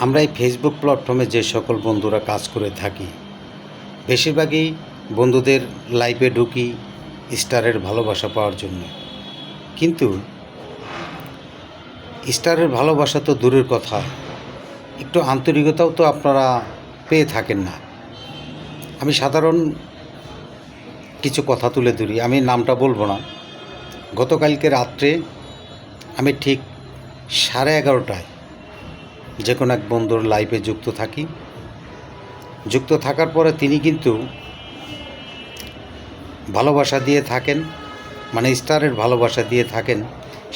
আমরা এই ফেসবুক প্ল্যাটফর্মে যে সকল বন্ধুরা কাজ করে থাকি, বেশিরভাগই বন্ধুদের লাইভে ঢুকি স্টারের ভালোবাসা পাওয়ার জন্য। কিন্তু স্টারের ভালোবাসা তো দূরের কথা, একটু আন্তরিকতাও তো আপনারা পেয়ে থাকেন না। আমি সাধারণ কিছু কথা তুলে ধরি, আমি নামটা বলবো না। গতকালকে রাত্রে আমি ঠিক 11:30টায় যে কোনো এক বন্ধুর লাইভে যুক্ত থাকার পরে তিনি কিন্তু ভালোবাসা দিয়ে থাকেন, মানে স্টারের ভালোবাসা দিয়ে থাকেন।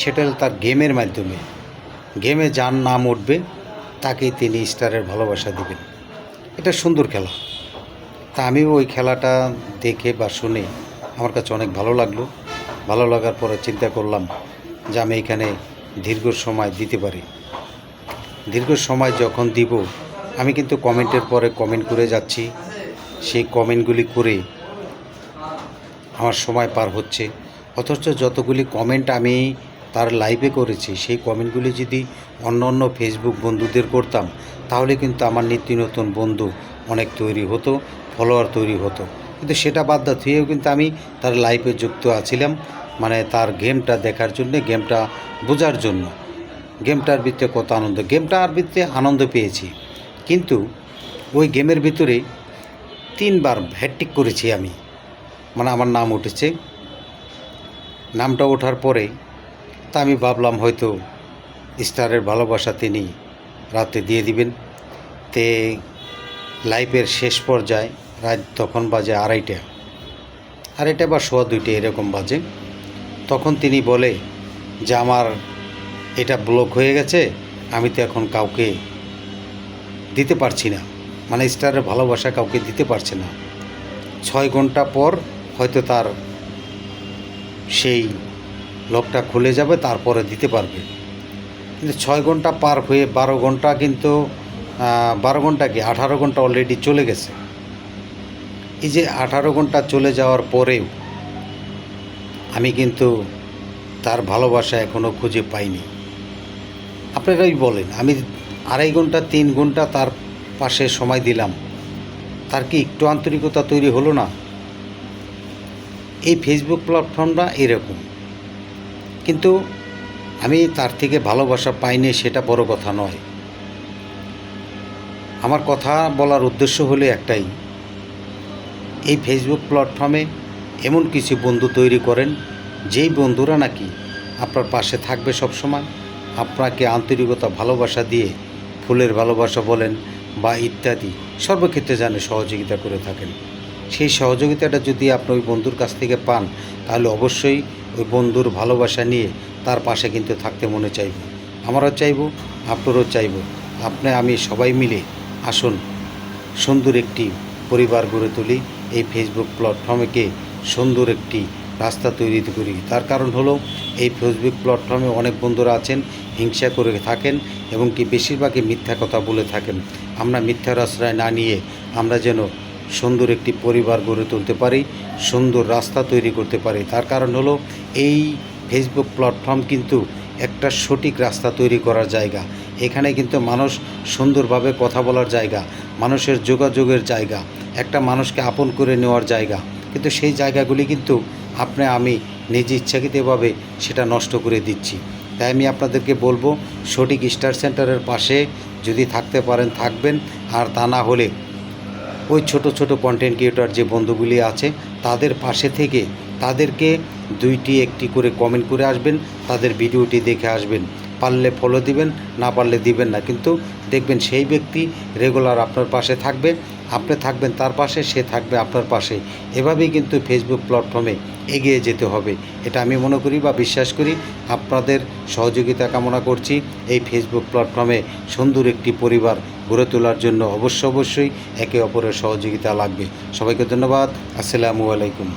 সেটা হল তার গেমের মাধ্যমে, গেমে যার নাম উঠবে তাকেই তিনি স্টারের ভালোবাসা দিবেন। এটা সুন্দর খেলা। তা আমি ওই খেলাটা দেখে বা শুনে আমার কাছে অনেক ভালো লাগলো। ভালো লাগার পরে চিন্তা করলাম যে আমি এখানে দীর্ঘ সময় দিতে পারি। দীর্ঘ সময় যখন দিব, আমি কিন্তু কমেন্টের পরে কমেন্ট করে যাচ্ছি। সেই কমেন্টগুলি করে আমার সময় পার হচ্ছে। অথচ যতগুলি কমেন্ট আমি তার লাইভে করেছি, সেই কমেন্টগুলি যদি অন্য ফেসবুক বন্ধুদের করতাম, তাহলে কিন্তু আমার নিত্য নতুন বন্ধু অনেক তৈরি হতো, ফলোয়ার তৈরি হতো। কিন্তু সেটা বাদ দিয়েও কিন্তু আমি তার লাইভে যুক্ত আছিলাম, মানে তার গেমটা দেখার জন্য, গেমটা বোঝার জন্য। গেমটার ভিতরে কত আনন্দ, গেমটার ভিতরে আনন্দ পেয়েছি। কিন্তু ওই গেমের ভিতরে 3বার হ্যাটট্রিক করেছি আমি, মানে আমার নাম উঠেছে। নামটা ওঠার পরে তা আমি ভাবলাম হয়তো স্টারের ভালোবাসা তিনি রাতে দিয়ে দিবেন। তে লাইভের শেষ পর্যায়ে রাত তখন বাজে 2:30 বা 2:15 এরকম বাজে। তখন তিনি বলে যে আমার এটা ব্লক হয়ে গেছে, আমি তো এখন কাউকে দিতে পারছি না, মানে স্টারের ভালোবাসা কাউকে দিতে পারছে না। 6 ঘন্টা পর হয়তো তার সেই লকটা খুলে যাবে, তারপরে দিতে পারবে। কিন্তু 6 ঘন্টা পার হয়ে 12 ঘন্টা, কিন্তু 12 ঘন্টা কি 18 ঘন্টা অলরেডি চলে গেছে। এই যে 18 ঘন্টা চলে যাওয়ার পরেও আমি কিন্তু তার ভালোবাসা এখনও খুঁজে পাইনি। আপনারাই বলেন, আমি 2.5 ঘন্টা 3 ঘন্টা তার পাশে সময় দিলাম, তার কি একটু আন্তরিকতা তৈরি হলো না? এই ফেসবুক প্ল্যাটফর্মটা এরকম। কিন্তু আমি তার থেকে ভালোবাসা পাইনি, সেটা বড় কথা নয়। আমার কথা বলার উদ্দেশ্য হলো একটাই, এই ফেসবুক প্ল্যাটফর্মে এমন কিছু বন্ধু তৈরি করেন, যেই বন্ধুরা নাকি আপনার পাশে থাকবে সবসময়, আপনাকে আন্তরিকতা ভালোবাসা দিয়ে, ফুলের ভালোবাসা বলেন বা ইত্যাদি সর্বক্ষেত্রে জানে সহযোগিতা করে থাকেন। সেই সহযোগিতাটা যদি আপনি ওই বন্ধুর কাছ থেকে পান, তাহলে অবশ্যই ওই বন্ধুর ভালোবাসা নিয়ে তার পাশে কিন্তু থাকতে মনে চাইব। আমারও চাইব, আপনারও চাইব। আমি সবাই মিলে আসুন সুন্দর একটি পরিবার গড়ে তুলি, এই ফেসবুক প্ল্যাটফর্মকে সুন্দর একটি রাস্তা তৈরি করি। তার কারণ হলো, এই ফেসবুক প্ল্যাটফর্মে অনেক বন্ধুরা আছেন হিংসা করে থাকেন এবং কি বেশিরভাগই মিথ্যা কথা বলে থাকেন। আমরা মিথ্যার আশ্রয় না নিয়ে আমরা যেন সুন্দর একটি পরিবার গড়ে তুলতে পারি, সুন্দর রাস্তা তৈরি করতে পারি। তার কারণ হলো, এই ফেসবুক প্ল্যাটফর্ম কিন্তু একটা সঠিক রাস্তা তৈরি করার জায়গা। এখানে কিন্তু মানুষ সুন্দরভাবে কথা বলার জায়গা, মানুষের যোগাযোগের জায়গা, একটা মানুষকে আপন করে নেওয়ার জায়গা। কিন্তু সেই জায়গাগুলি কিন্তু আমি নিজে ইচ্ছাকৃতভাবে সেটা নষ্ট করে দিচ্ছি। তাই আমি আপনাদেরকে বলবো, সঠিক স্টার সেন্টারের পাশে যদি থাকতে পারেন থাকবেন, আর তা না হলে ওই ছোট কন্টেন্ট ক্রিয়েটর যে বন্ধুগুলি আছে তাদের পাশে থেকে তাদেরকে 2টি-1টি করে কমেন্ট করে আসবেন, তাদের ভিডিওটি দেখে আসবেন। পারলে ফলো দিবেন, না পারলে দিবেন না। কিন্তু দেখবেন সেই ব্যক্তি রেগুলার আপনার পাশে থাকবে, আপনি থাকবেন তার পাশে, সে থাকবে আপনার পাশে। এভাবেই কিন্তু ফেসবুক প্ল্যাটফর্মে এগিয়ে যেতে হবে, এটা আমি মনে করি বা বিশ্বাস করি। আপনাদের সহযোগিতা কামনা করছি। এই ফেসবুক প্ল্যাটফর্মে সুন্দর একটি পরিবার গড়ে তোলার জন্য অবশ্যই একে অপরের সহযোগিতা লাগবে। সবাইকে ধন্যবাদ। আসসালামু আলাইকুম।